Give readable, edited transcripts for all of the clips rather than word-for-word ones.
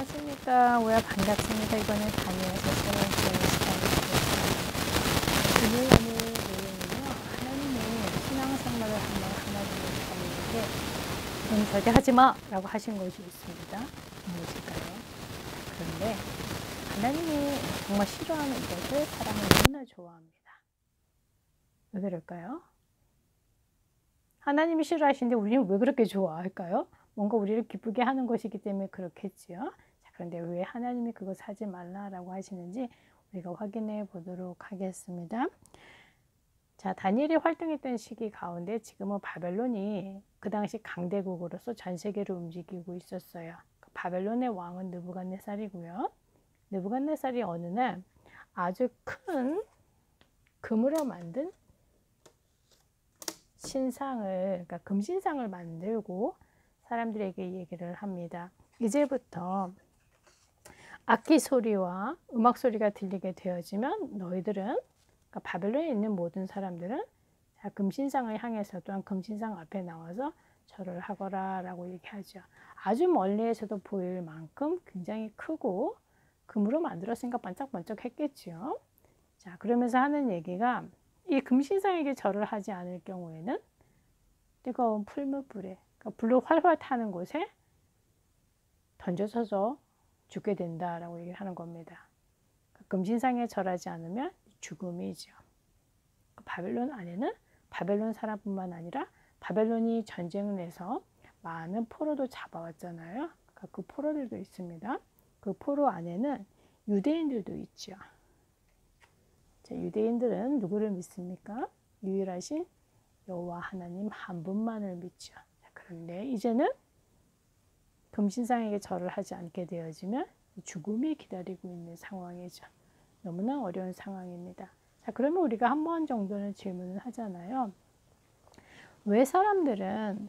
안녕하십니까. 오야 반갑습니다. 이번에 다니엘서 세 번째 시간이 되겠습니다. 오늘 내용은요, 하나님의 신앙생활을 한번 하나님을 다니는데, 그건 절대 하지 마! 라고 하신 것이 있습니다. 무엇일까요? 그런데 하나님이 정말 싫어하는 이것을 사람은 너무나 좋아합니다. 왜 그럴까요? 하나님이 싫어하시는데 우리는 왜 그렇게 좋아할까요? 뭔가 우리를 기쁘게 하는 것이기 때문에 그렇겠지요. 자, 그런데 왜 하나님이 그것 하지 말라라고 하시는지 우리가 확인해 보도록 하겠습니다. 자, 다니엘이 활동했던 시기 가운데 지금은 바벨론이 그 당시 강대국으로서 전 세계를 움직이고 있었어요. 바벨론의 왕은 느부갓네살이고요. 느부갓네살이 어느 날 아주 큰 금으로 만든 신상을, 그러니까 금신상을 만들고 사람들에게 얘기를 합니다. 이제부터 악기 소리와 음악 소리가 들리게 되어지면 너희들은, 그러니까 바벨론에 있는 모든 사람들은 금신상을 향해서 또한 금신상 앞에 나와서 절을 하거라 라고 얘기하죠. 아주 멀리에서도 보일 만큼 굉장히 크고 금으로 만들었으니까 반짝반짝 했겠죠. 자, 그러면서 하는 얘기가 이 금신상에게 절을 하지 않을 경우에는 뜨거운 풀무불에, 그러니까 불로 활활 타는 곳에 던져서서 죽게 된다라고 얘기를 하는 겁니다. 금신상에 절하지 않으면 죽음이죠. 바벨론 안에는 바벨론 사람뿐만 아니라 바벨론이 전쟁을 해서 많은 포로도 잡아왔잖아요. 그 포로들도 있습니다. 그 포로 안에는 유대인들도 있죠. 자, 유대인들은 누구를 믿습니까? 유일하신 여호와 하나님 한 분만을 믿죠. 그런데 이제는 금신상에게 절을 하지 않게 되어지면 죽음이 기다리고 있는 상황이죠. 너무나 어려운 상황입니다. 자, 그러면 우리가 한 번 정도는 질문을 하잖아요. 왜 사람들은,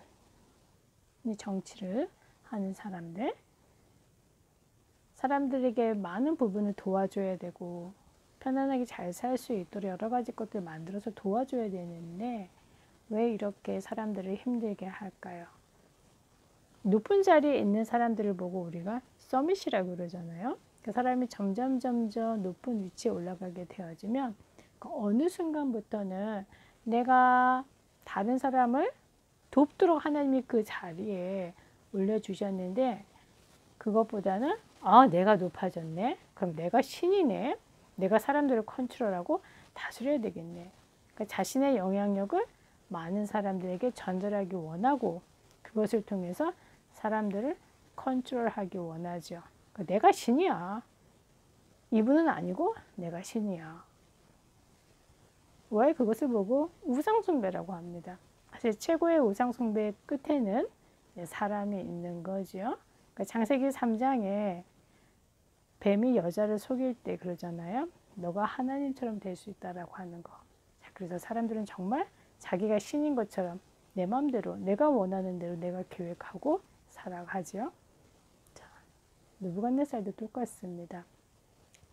이 정치를 하는 사람들에게 많은 부분을 도와줘야 되고 편안하게 잘 살 수 있도록 여러 가지 것들을 만들어서 도와줘야 되는데 왜 이렇게 사람들을 힘들게 할까요? 높은 자리에 있는 사람들을 보고 우리가 서밋이라고 그러잖아요. 그 사람이 점점 높은 위치에 올라가게 되어지면 어느 순간부터는 내가 다른 사람을 돕도록 하나님이 그 자리에 올려주셨는데 그것보다는 내가 높아졌네. 그럼 내가 신이네. 내가 사람들을 컨트롤하고 다스려야 되겠네. 그러니까 자신의 영향력을 많은 사람들에게 전달하기 원하고 그것을 통해서 사람들을 컨트롤하기 원하죠. 그러니까 내가 신이야. 이분은 아니고 내가 신이야. 왜 그것을 보고 우상숭배라고 합니다. 사실 최고의 우상숭배의 끝에는 사람이 있는 거죠. 그러니까 창세기 3장에 뱀이 여자를 속일 때 그러잖아요. 너가 하나님처럼 될 수 있다라고 하는 거. 그래서 사람들은 정말 자기가 신인 것처럼 내 마음대로 내가 원하는 대로 내가 계획하고 살아가죠. 자, 느부갓네살도 똑같습니다.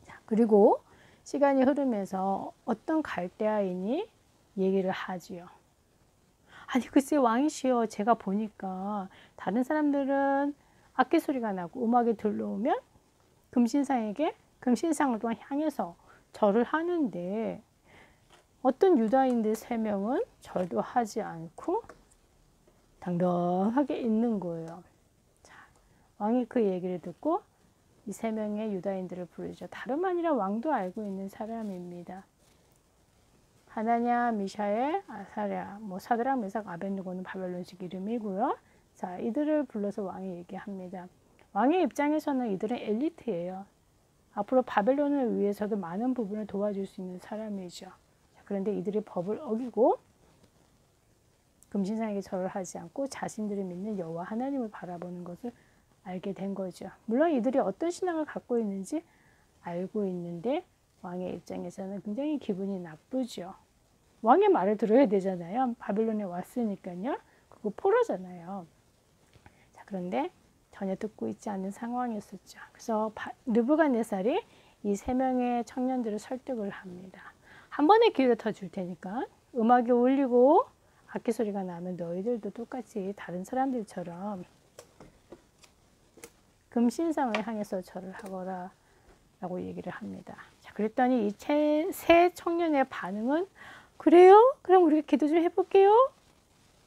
자, 그리고 시간이 흐르면서 어떤 갈대아인이 얘기를 하지요. 아니 글쎄 왕이시여, 제가 보니까 다른 사람들은 악기 소리가 나고 음악이 들려오면 금신상을 또한 향해서 절을 하는데 어떤 유다인들 3명은 절도 하지 않고 당당하게 있는 거예요. 자, 왕이 그 얘기를 듣고 이 3명의 유다인들을 부르죠. 다름 아니라 왕도 알고 있는 사람입니다. 하나냐, 미샤엘, 아사랴, 사드락, 메삭, 아벳느고는 바벨론식 이름이고요. 자, 이들을 불러서 왕이 얘기합니다. 왕의 입장에서는 이들은 엘리트예요. 앞으로 바벨론을 위해서도 많은 부분을 도와줄 수 있는 사람이죠. 그런데 이들이 법을 어기고 금신상에게 절을 하지 않고 자신들이 믿는 여호와 하나님을 바라보는 것을 알게 된 거죠. 물론 이들이 어떤 신앙을 갖고 있는지 알고 있는데 왕의 입장에서는 굉장히 기분이 나쁘죠. 왕의 말을 들어야 되잖아요. 바벨론에 왔으니까요. 그거 포로잖아요. 자, 그런데 전혀 듣고 있지 않는 상황이었었죠. 그래서 느부갓네살이 이 3명의 청년들을 설득을 합니다. 한 번의 기회를 더 줄 테니까 음악이 울리고 악기 소리가 나면 너희들도 똑같이 다른 사람들처럼 금신상을 향해서 절을 하거라 라고 얘기를 합니다. 자, 그랬더니 이 세 청년의 반응은 그래요? 그럼 우리가 기도 좀 해볼게요.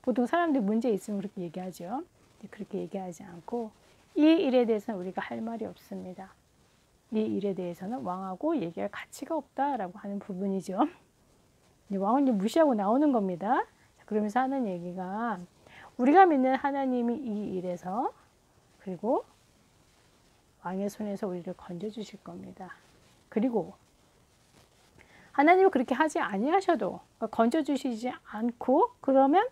보통 사람들이 문제 있으면 그렇게 얘기하죠. 그렇게 얘기하지 않고 이 일에 대해서는 우리가 할 말이 없습니다. 이 일에 대해서는 왕하고 얘기할 가치가 없다라고 하는 부분이죠. 왕은 무시하고 나오는 겁니다. 그러면서 하는 얘기가 우리가 믿는 하나님이 이 일에서 그리고 왕의 손에서 우리를 건져주실 겁니다. 그리고 하나님은 그렇게 하지 아니하셔도 그러니까 건져주시지 않고 그러면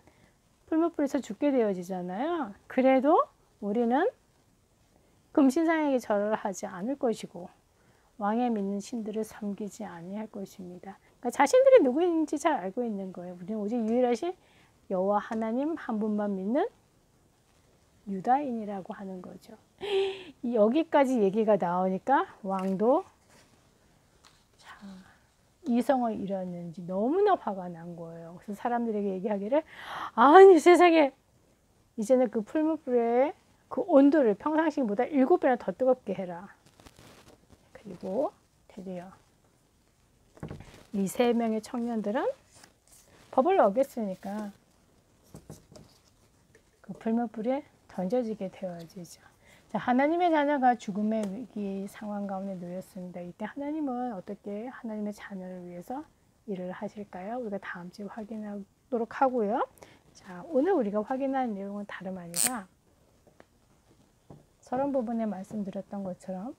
풀무불에서 죽게 되어지잖아요. 그래도 우리는 금신상에게 절을 하지 않을 것이고 왕의 믿는 신들을 섬기지 아니할 것입니다. 그러니까 자신들이 누구인지 잘 알고 있는 거예요. 우리는 오직 유일하신 여호와 하나님 한 분만 믿는 유다인이라고 하는 거죠. 여기까지 얘기가 나오니까 왕도 이성을 잃었는지 너무나 화가 난 거예요. 그래서 사람들에게 얘기하기를 아니 세상에 이제는 그 풀무불의 그 온도를 평상시보다 7배나 더 뜨겁게 해라. 그리고 드디어 이 3명의 청년들은 법을 어겼으니까 그 풀무불에 던져지게 되어지죠. 자, 하나님의 자녀가 죽음의 위기 상황 가운데 놓였습니다. 이때 하나님은 어떻게 하나님의 자녀를 위해서 일을 하실까요? 우리가 다음 주에 확인하도록 하고요. 자, 오늘 우리가 확인할 내용은 다름 아니라 서론 부분에 말씀드렸던 것처럼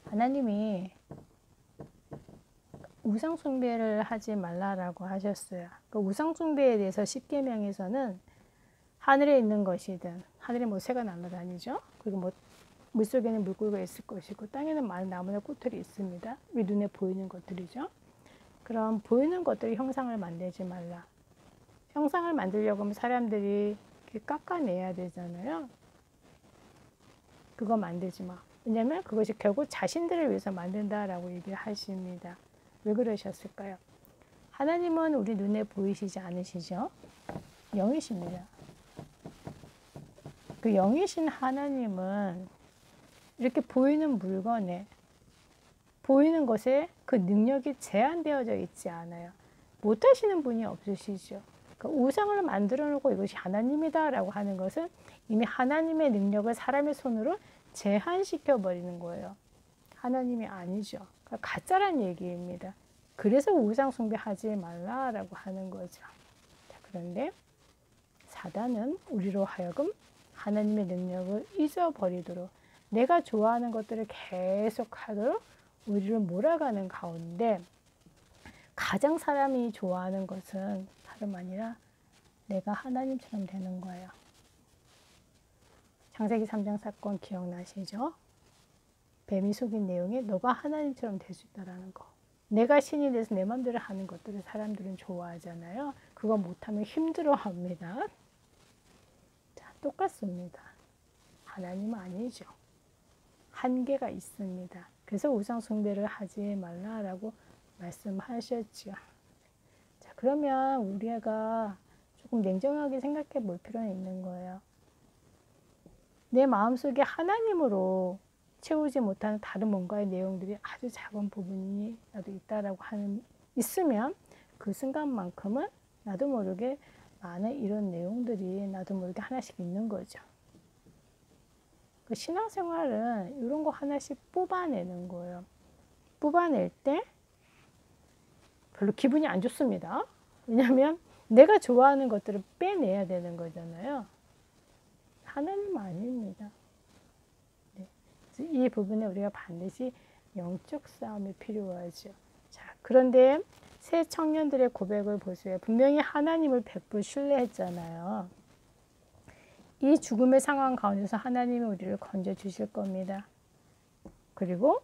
하나님이 우상 숭배를 하지 말라라고 하셨어요. 그 우상 숭배에 대해서 10계명에서는 하늘에 있는 것이든 하늘에 뭐 새가 날아다니죠. 그리고 뭐 물속에는 물고기가 있을 것이고 땅에는 많은 나무나 꽃들이 있습니다. 우리 눈에 보이는 것들이죠. 그럼 보이는 것들이 형상을 만들지 말라. 형상을 만들려고 하면 사람들이 깎아내야 되잖아요. 그거 만들지 마. 왜냐하면 그것이 결국 자신들을 위해서 만든다라고 얘기를 하십니다. 왜 그러셨을까요? 하나님은 우리 눈에 보이시지 않으시죠? 영이십니다. 그 영이신 하나님은 이렇게 보이는 물건에 보이는 것에 그 능력이 제한되어져 있지 않아요. 못하시는 분이 없으시죠. 그 우상을 만들어 놓고 이것이 하나님이다라고 하는 것은 이미 하나님의 능력을 사람의 손으로 제한시켜 버리는 거예요. 하나님이 아니죠. 그러니까 가짜란 얘기입니다. 그래서 우상 숭배하지 말라라고 하는 거죠. 자, 그런데 사단은 우리로 하여금 하나님의 능력을 잊어버리도록 내가 좋아하는 것들을 계속 하도록 우리를 몰아가는 가운데 가장 사람이 좋아하는 것은 다름 아니라 내가 하나님처럼 되는 거예요. 창세기 3장 사건 기억나시죠? 뱀이 속인 내용이 너가 하나님처럼 될 수 있다는 거. 내가 신이 돼서 내 마음대로 하는 것들을 사람들은 좋아하잖아요. 그거 못하면 힘들어합니다. 자, 똑같습니다. 하나님은 아니죠. 한계가 있습니다. 그래서 우상 숭배를 하지 말라라고 말씀하셨죠. 자, 그러면 우리가 조금 냉정하게 생각해 볼 필요는 있는 거예요. 내 마음속에 하나님으로 채우지 못하는 다른 뭔가의 내용들이 아주 작은 부분이 나도 있다라고 있으면 그 순간만큼은 나도 모르게 많은 이런 내용들이 나도 모르게 하나씩 있는 거죠. 그 신앙생활은 이런 거 하나씩 뽑아내는 거예요. 뽑아낼 때 별로 기분이 안 좋습니다. 왜냐하면 내가 좋아하는 것들을 빼내야 되는 거잖아요. 하나님 아닙니다. 네. 이 부분에 우리가 반드시 영적 싸움이 필요하죠. 자, 그런데 새 청년들의 고백을 보세요. 분명히 하나님을 100% 신뢰했잖아요. 이 죽음의 상황 가운데서 하나님이 우리를 건져주실 겁니다. 그리고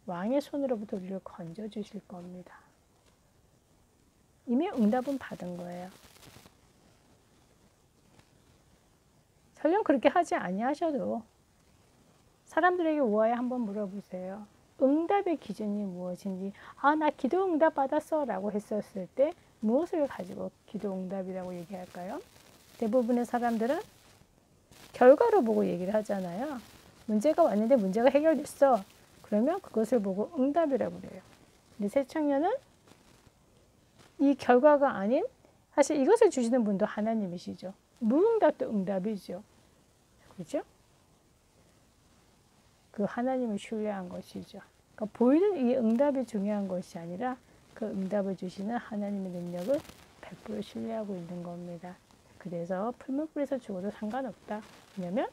왕의 손으로부터 우리를 건져주실 겁니다. 이미 응답은 받은 거예요. 설령 그렇게 하지 아니하셔도 사람들에게 우아에 한번 물어보세요. 응답의 기준이 무엇인지. 아, 나 기도 응답 받았어 라고 했었을 때 무엇을 가지고 기도 응답이라고 얘기할까요? 대부분의 사람들은 결과를 보고 얘기를 하잖아요. 문제가 왔는데 문제가 해결됐어. 그러면 그것을 보고 응답이라고 그래요. 근데 새청년은 이 결과가 아닌 사실 이것을 주시는 분도 하나님이시죠. 무응답도 응답이죠. 그렇죠? 그 하나님을 신뢰한 것이죠. 그러니까 보이는 이 응답이 중요한 것이 아니라 그 응답을 주시는 하나님의 능력을 100% 신뢰하고 있는 겁니다. 그래서 풀무불에서 죽어도 상관없다. 왜냐면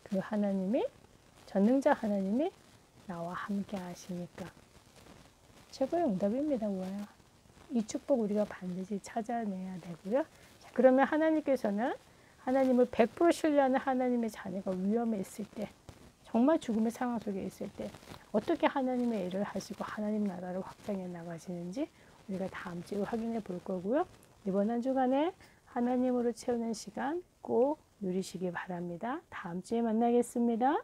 그 하나님이 전능자 하나님이 나와 함께 하시니까 최고의 응답입니다. 뭐야? 이 축복 우리가 반드시 찾아내야 되고요. 자, 그러면 하나님께서는 하나님을 100% 신뢰하는 하나님의 자녀가 위험에 있을 때 정말 죽음의 상황 속에 있을 때 어떻게 하나님의 일을 하시고 하나님 나라를 확장해 나가시는지 우리가 다음 주에 확인해 볼 거고요. 이번 한 주간에 하나님으로 채우는 시간 꼭 누리시기 바랍니다. 다음 주에 만나겠습니다.